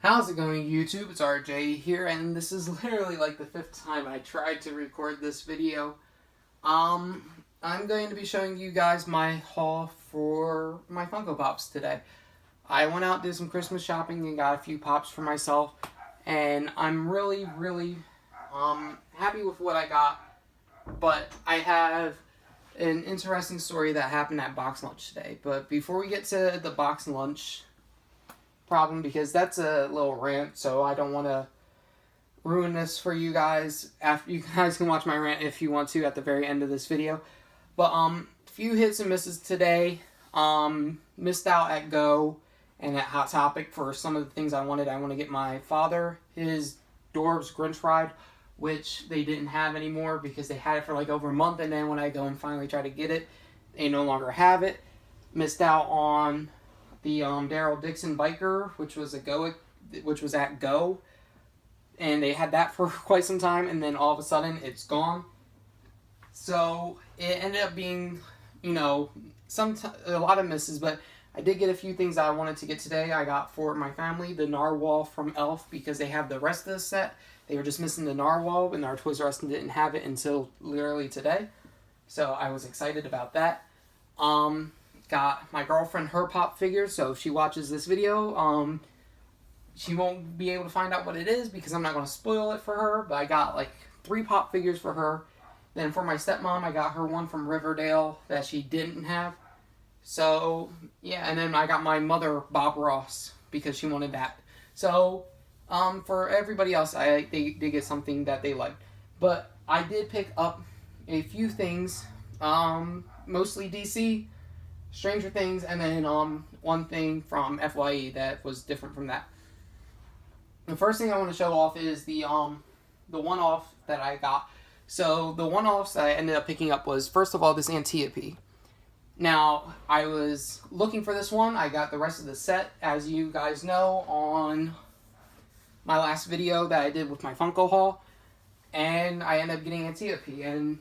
How's it going, YouTube? It's RJ here, and this is literally like the fifth time I tried to record this video. I'm going to be showing you guys my haul for my Funko Pops today. I went out, did some Christmas shopping, and got a few Pops for myself, and I'm really happy with what I got, but I have an interesting story that happened at box lunch today. But before we get to the box lunch problem, because that's a little rant, so I don't want to ruin this for you guys. After you guys can watch my rant if you want to at the very end of this video. But few hits and misses today. Missed out at Go and at Hot Topic for some of the things I wanted. I want to get my father his Dorbs Grinch ride, which they didn't have anymore because they had it for like over a month, and then when I go and finally try to get it, they no longer have it. Missed out on the Daryl Dixon biker, which was at Go, and they had that for quite some time, and then all of a sudden it's gone. So it ended up being, a lot of misses, but I did get a few things that I wanted to get today. I got for my family the narwhal from Elf because they have the rest of the set. They were just missing the narwhal, and our Toys R Us didn't have it until literally today. So I was excited about that. Got my girlfriend her Pop figures, so if she watches this video, she won't be able to find out what it is because I'm not going to spoil it for her, but I got like 3 Pop figures for her. Then for my stepmom, I got her one from Riverdale that she didn't have. So, yeah, and then I got my mother Bob Ross because she wanted that. So, for everybody else, they did get something that they liked. But I did pick up a few things, mostly DC, Stranger Things, and then one thing from FYE that was different from that. The first thing I want to show off is the one-off that I got. So the one-offs that I ended up picking up was, first of all, this Antiope. Now, I was looking for this one. I got the rest of the set, as you guys know, on my last video that I did with my Funko haul, and I ended up getting Antiope. And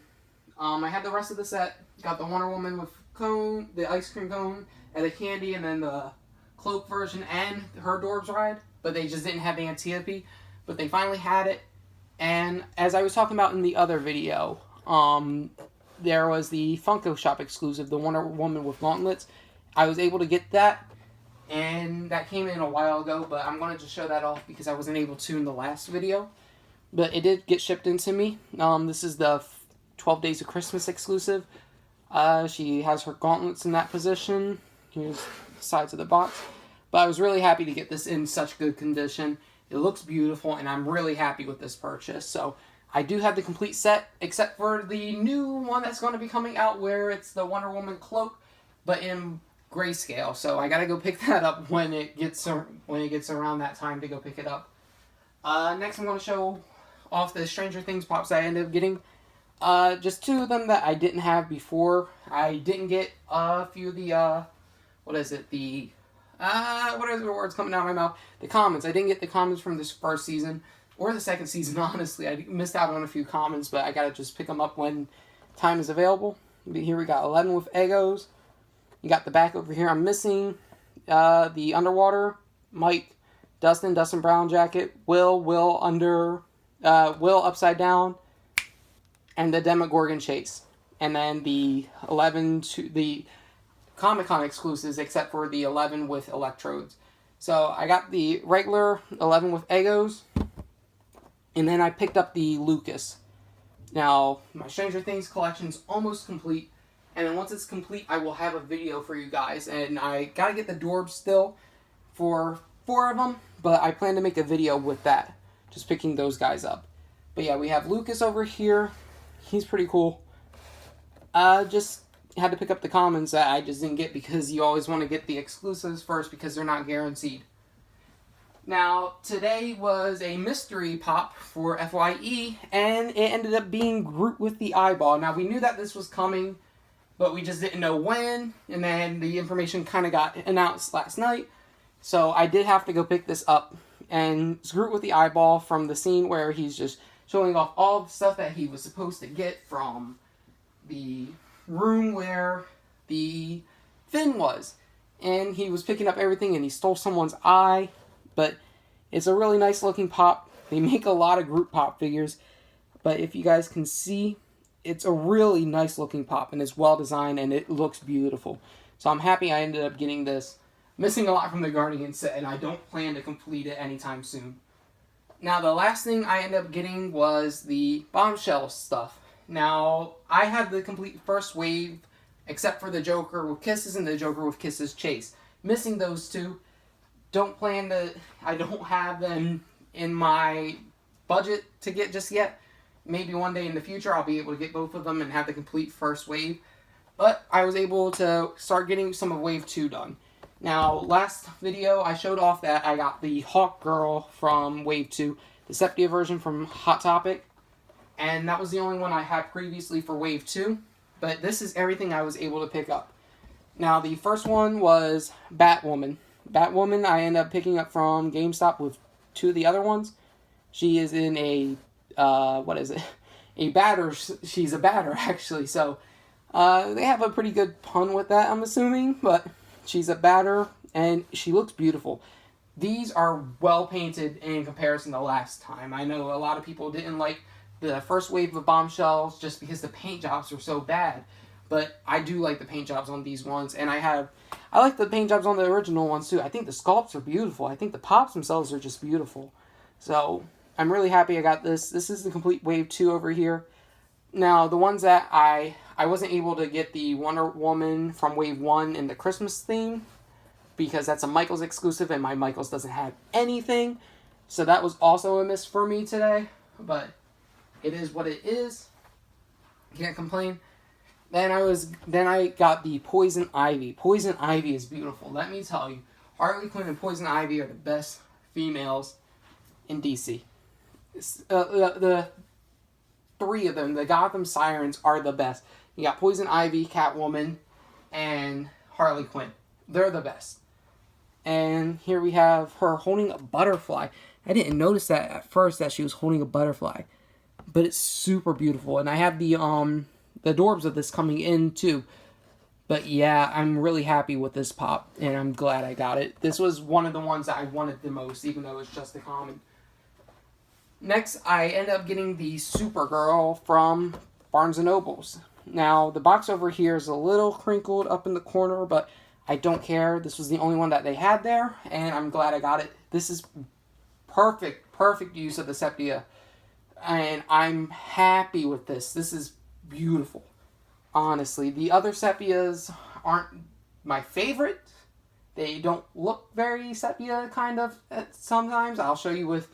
I had the rest of the set. Got the Wonder Woman with cone, the ice cream cone, and the candy, and then the cloak version and her Dorbs ride, but they just didn't have the Antiope. But they finally had it, and as I was talking about in the other video, there was the Funko Shop exclusive, the Wonder Woman with gauntlets. I was able to get that, and that came in a while ago, but I'm going to just show that off because I wasn't able to in the last video. But it did get shipped into me. This is the 12 Days of Christmas exclusive. She has her gauntlets in that position. Here's the sides of the box. But I was really happy to get this in such good condition. It looks beautiful, and I'm really happy with this purchase. So I do have the complete set, except for the new one that's going to be coming out where it's the Wonder Woman cloak, but in grayscale. So I got to go pick that up when it gets around that time to go pick it up. Next I'm going to show off the Stranger Things Pops I ended up getting. Just 2 of them that I didn't have before. I didn't get a few of the, what are the words coming out of my mouth? The commons. I didn't get the commons from this first season, or the second season, honestly. I missed out on a few commons, but I gotta just pick them up when time is available. Here we got 11 with Eggos. You got the back over here I'm missing. The Underwater, Mike, Dustin Brown jacket, Will upside down, and the Demogorgon Chase. And then the 11 to the Comic-Con exclusives, except for the 11 with electrodes. So I got the regular 11 with Eggos, and then I picked up the Lucas. Now, my Stranger Things collection's almost complete, and then once it's complete, I will have a video for you guys. And I gotta get the Dorbs still for 4 of them, but I plan to make a video with that, just picking those guys up. But yeah, we have Lucas over here. He's pretty cool. Just had to pick up the commons that I just didn't get because you always want to get the exclusives first because they're not guaranteed. Now, today was a mystery pop for FYE, and it ended up being Groot with the eyeball. Now, we knew that this was coming, but we just didn't know when, and then the information kind of got announced last night, so I did have to go pick this up. And it's Groot with the eyeball from the scene where he's just showing off all the stuff that he was supposed to get from the room where the Finn was. And he was picking up everything, and he stole someone's eye, but It's a really nice looking pop. They make a lot of group pop figures, but if you guys can see, it's a really nice looking pop, and it's well designed, and it looks beautiful. So I'm happy I ended up getting this. Missing a lot from the Guardian set, and I don't plan to complete it anytime soon. Now, the last thing I ended up getting was the Bombshell stuff. Now, I had the complete first wave, except for the Joker with Kisses and the Joker with Kisses Chase. Missing those two. I don't have them in my budget to get just yet. Maybe one day in the future I'll be able to get both of them and have the complete first wave. But I was able to start getting some of Wave 2 done. Now, last video I showed off that I got the Hawk Girl from Wave 2, the Sepia version from Hot Topic, and that was the only one I had previously for Wave 2, but this is everything I was able to pick up. Now, the first one was Batwoman. Batwoman I ended up picking up from GameStop with two of the other ones. She is in a, a batter. She's a batter, actually, so they have a pretty good pun with that, I'm assuming, but she's a batter, and she looks beautiful. These are well painted in comparison to last time. I know a lot of people didn't like the first wave of Bombshells just because the paint jobs were so bad. But I do like the paint jobs on these ones, and I like the paint jobs on the original ones too. I think the sculpts are beautiful. I think the pops themselves are just beautiful. So I'm really happy I got this. This is the complete Wave 2 over here. Now, the ones that I wasn't able to get the Wonder Woman from Wave 1 in the Christmas theme, because that's a Michaels exclusive, and my Michaels doesn't have anything. So that was also a miss for me today, but it is what it is. Can't complain. Then I got the Poison Ivy. Poison Ivy is beautiful. Let me tell you, Harley Quinn and Poison Ivy are the best females in DC. The three of them, the Gotham Sirens, are the best. You got Poison Ivy, Catwoman, and Harley Quinn. They're the best. And here we have her holding a butterfly. I didn't notice that at first, that she was holding a butterfly, but it's super beautiful. And I have the adorbs of this coming in too. But yeah, I'm really happy with this pop, and I'm glad I got it. This was one of the ones that I wanted the most, even though it's just a common. Next, I ended up getting the Supergirl from Barnes & Nobles. Now, the box over here is a little crinkled up in the corner, but I don't care. This was the only one that they had there, and I'm glad I got it. This is perfect use of the sepia, and I'm happy with this. This is beautiful, honestly. The other sepias aren't my favorite. They don't look very sepia, kind of, sometimes. I'll show you with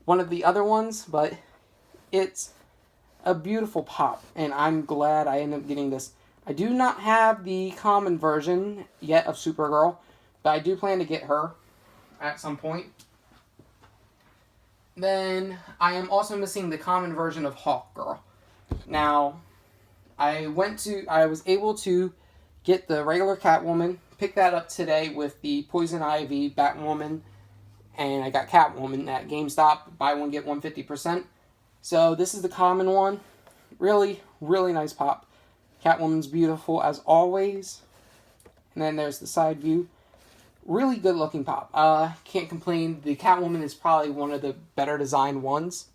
one of the other ones, but it's a beautiful pop, and I'm glad I ended up getting this. I do not have the common version yet of Supergirl, but I do plan to get her at some point. Then I am also missing the common version of Hawkgirl. Now, I was able to get the regular Catwoman, pick that up today with the Poison Ivy Batwoman, and I got Catwoman at GameStop, buy one get one 50%. So this is the common one. Really, really nice pop. Catwoman's beautiful as always. And then there's the side view. Really good looking pop. Can't complain. The Catwoman is probably one of the better designed ones.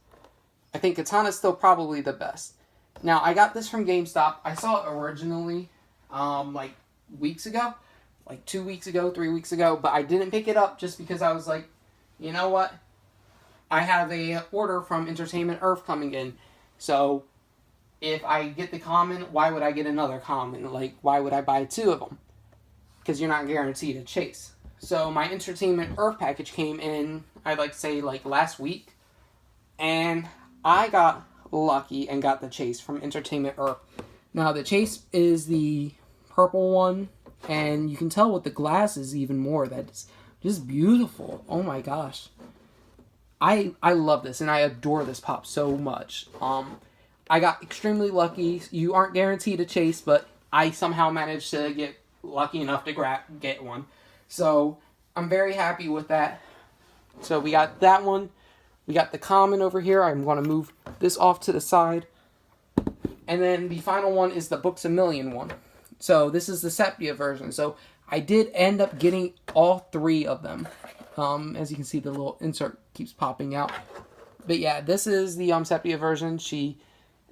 I think Katana's still probably the best. Now, I got this from GameStop. I saw it originally, like weeks ago. Like 2 weeks ago, 3 weeks ago. But I didn't pick it up just because I was like, you know what? I have a order from Entertainment Earth coming in. So, if I get the common, why would I get another common? Like, why would I buy two of them? Because you're not guaranteed a chase. So, my Entertainment Earth package came in, I'd like to say, like last week. And I got lucky and got the chase from Entertainment Earth. Now, the chase is the purple one. And you can tell with the glasses even more. That's just beautiful. Oh my gosh. I love this, and I adore this pop so much. I got extremely lucky. You aren't guaranteed a chase, but I somehow managed to get lucky enough to get one. So, I'm very happy with that. So, we got that one. We got the common over here. I'm going to move this off to the side. And then the final one is the Books A Million one. So, this is the sepia version. So, I did end up getting all three of them. As you can see, the little insert keeps popping out. But yeah, this is the sepia version. She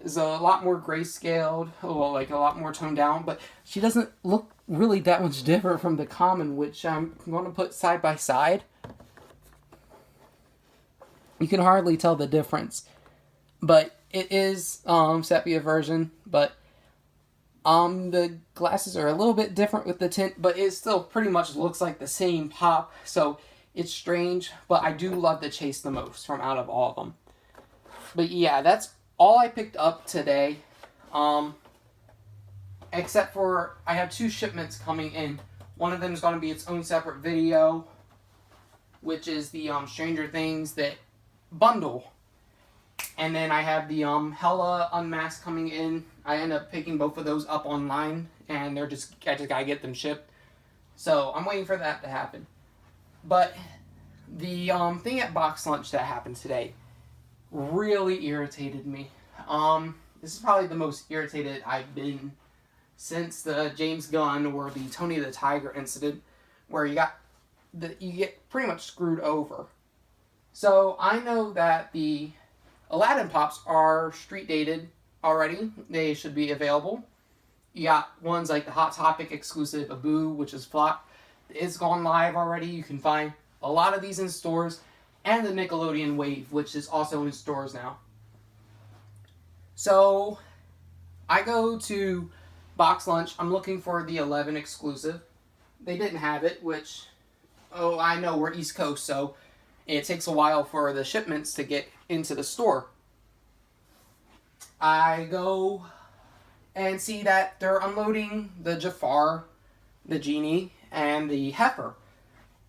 is a lot more grayscaled, well, like a lot more toned down, but she doesn't look really that much different from the common, which I'm going to put side by side. You can hardly tell the difference, but it is sepia version, but the glasses are a little bit different with the tint, but it still pretty much looks like the same pop, so it's strange, but I do love the chase the most from out of all of them. But yeah, that's all I picked up today, except for I have 2 shipments coming in. One of them is going to be its own separate video, which is the Stranger Things that bundle. And then I have the Hella Unmasked coming in. I end up picking both of those up online, and I just gotta get them shipped. So I'm waiting for that to happen. But the thing at Box Lunch that happened today really irritated me. This is probably the most irritated I've been since the James Gunn or the Tony the Tiger incident, where you get pretty much screwed over. So I know that the Aladdin Pops are street dated already. They should be available. You got ones like the Hot Topic exclusive Abu, which is flocked. It's gone live already. You can find a lot of these in stores. And the Nickelodeon Wave, which is also in stores now. So I go to Box Lunch. I'm looking for the 11 exclusive. They didn't have it, which, I know we're East Coast, so it takes a while for the shipments to get into the store. I go and see that they're unloading the Jafar, the Genie, and the Heifer.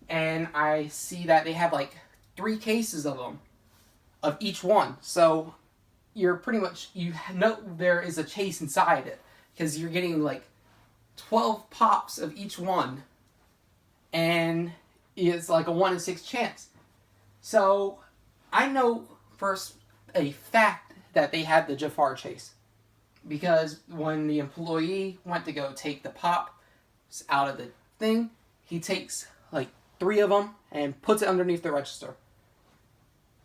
And I see that they have like 3 cases of them, of each one. So you're pretty much, you know there is a chase inside it, because you're getting like 12 pops of each one, and it's like a 1 in 6 chance. So I know first a fact that they had the Jafar chase, because when the employee went to go take the pop out of the thing, he takes like 3 of them and puts it underneath the register.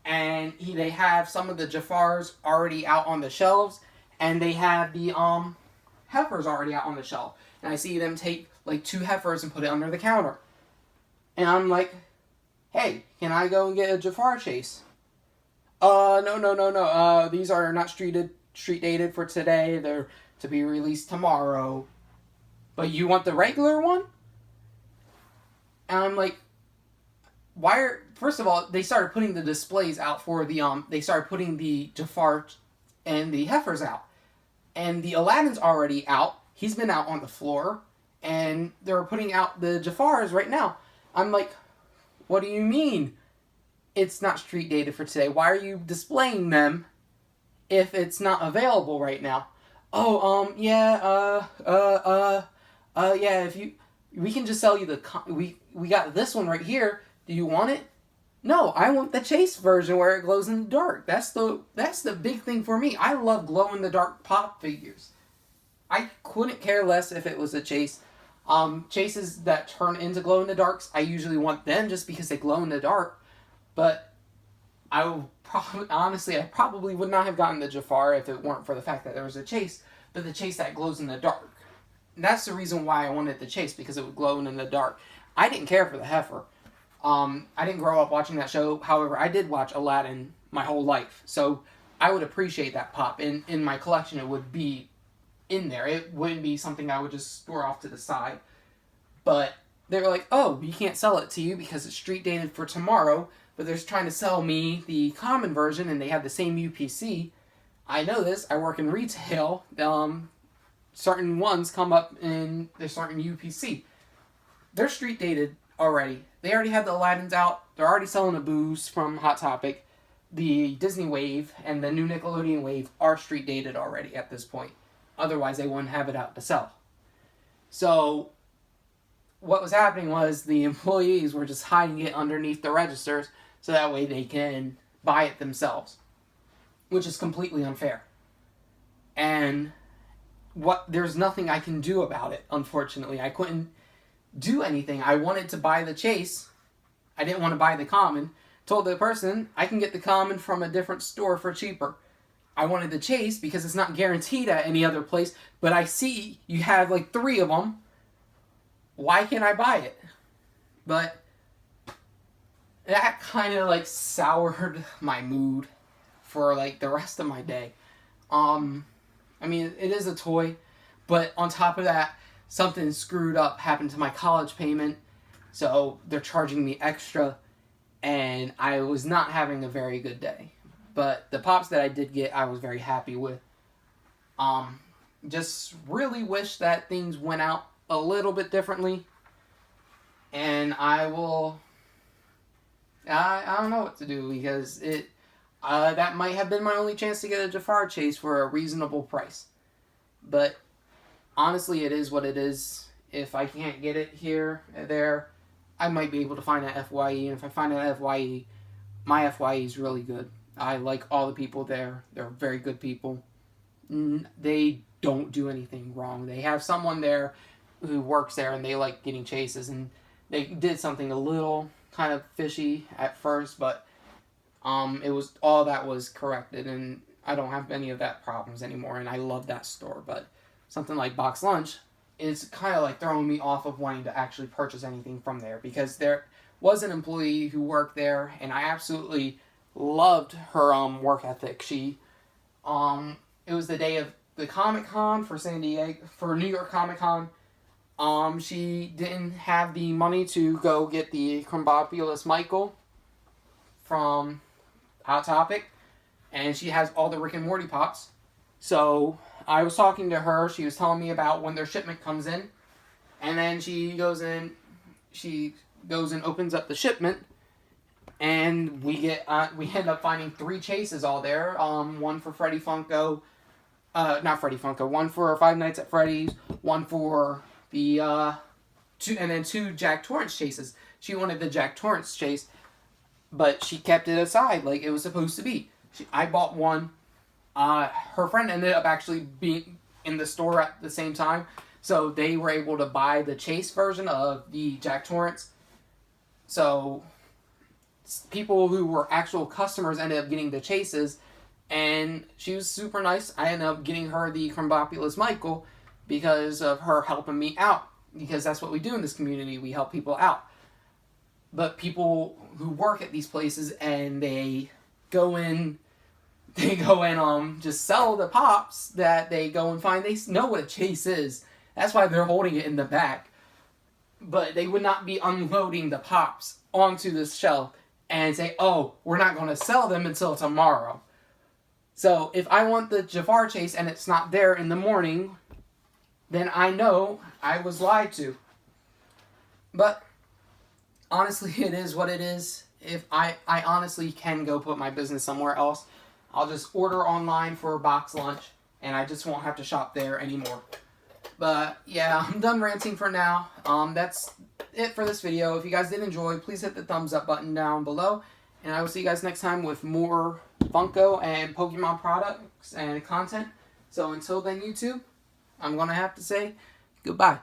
And they have some of the Jafars already out on the shelves, and they have the Heifers already out on the shelf. And I see them take like 2 Heifers and put it under the counter. And I'm like, hey, can I go and get a Jafar chase? No. These are not street dated for today. They're to be released tomorrow. But you want the regular one? And I'm like, first of all, they started putting the displays out for the, they started putting the Jafar and the Heifers out. And the Aladdin's already out. He's been out on the floor. And they're putting out the Jafars right now. I'm like, what do you mean it's not street dated for today? Why are you displaying them if it's not available right now? We can just sell you we got this one right here. Do you want it? No, I want the chase version where it glows in the dark. That's the big thing for me. I love glow in the dark pop figures. I couldn't care less if it was a chase. Chases that turn into glow in the darks, I usually want them just because they glow in the dark. But I probably would not have gotten the Jafar if it weren't for the fact that there was a chase. But the chase that glows in the dark. That's the reason why I wanted the chase, because it would glow in the dark. I didn't care for the Heifer. I didn't grow up watching that show. However, I did watch Aladdin my whole life. So I would appreciate that pop. In my collection, it would be in there. It wouldn't be something I would just store off to the side. But they were like, oh, we can't sell it to you because it's street dated for tomorrow. But they're trying to sell me the common version, and they have the same UPC. I know this. I work in retail. Certain ones come up in their certain UPC. They're street dated already. They already have the Aladdins out. They're already selling a booze from Hot Topic. The Disney Wave and the new Nickelodeon Wave are street dated already at this point. Otherwise, they wouldn't have it out to sell. So what was happening was the employees were just hiding it underneath the registers so that way they can buy it themselves, which is completely unfair. And there's nothing I can do about it, unfortunately. I couldn't do anything. I wanted to buy the chase, I didn't want to buy the common. Told the person I can get the common from a different store for cheaper. I wanted the chase because it's not guaranteed at any other place, but I see you have like 3 of them. Why can't I buy it? But that kind of like soured my mood for like the rest of my day. I mean, it is a toy, but on top of that, something screwed up happened to my college payment, so they're charging me extra, and I was not having a very good day. But the pops that I did get, I was very happy with. Just really wish that things went out a little bit differently. And I don't know what to do, because that might have been my only chance to get a Jafar chase for a reasonable price. But honestly, it is what it is. If I can't get it here or there, I might be able to find an FYE. And if I find an FYE, my FYE is really good. I like all the people there. They're very good people. They don't do anything wrong. They have someone there who works there, and they like getting chases, and they did something a little kind of fishy at first, but it was all that was corrected, and I don't have any of that problems anymore, and I love that store. But something like Box Lunch is kind of like throwing me off of wanting to actually purchase anything from there, because there was an employee who worked there, and I absolutely loved her work ethic. She it was the day of the Comic-Con for New York Comic-Con. She didn't have the money to go get the Crumbopulous Michael from Hot Topic, and she has all the Rick and Morty pops. So I was talking to her. She was telling me about when their shipment comes in, and then she goes and opens up the shipment, and we end up finding 3 chases all there. One for Freddy Funko, not Freddy Funko. One for Five Nights at Freddy's. One for the 2 Jack Torrance chases. She wanted the Jack Torrance chase, but she kept it aside like it was supposed to be. I bought one. Her friend ended up actually being in the store at the same time, so they were able to buy the chase version of the Jack Torrance. So people who were actual customers ended up getting the chases, and she was super nice. I ended up getting her the Crumbopulous Michael because of her helping me out, because that's what we do in this community. We help people out. But people who work at these places, and they go in just sell the pops that they go and find. They know what a chase is. That's why they're holding it in the back. But they would not be unloading the pops onto this shelf and say, oh, we're not going to sell them until tomorrow. So if I want the Jafar chase and it's not there in the morning, then I know I was lied to. But honestly, it is what it is. If I honestly can go put my business somewhere else, I'll just order online for a Box Lunch, and I just won't have to shop there anymore. But yeah, I'm done ranting for now. That's it for this video. If you guys did enjoy, please hit the thumbs up button down below, and I will see you guys next time with more Funko and Pokemon products and content. So until then, YouTube, I'm going to have to say goodbye.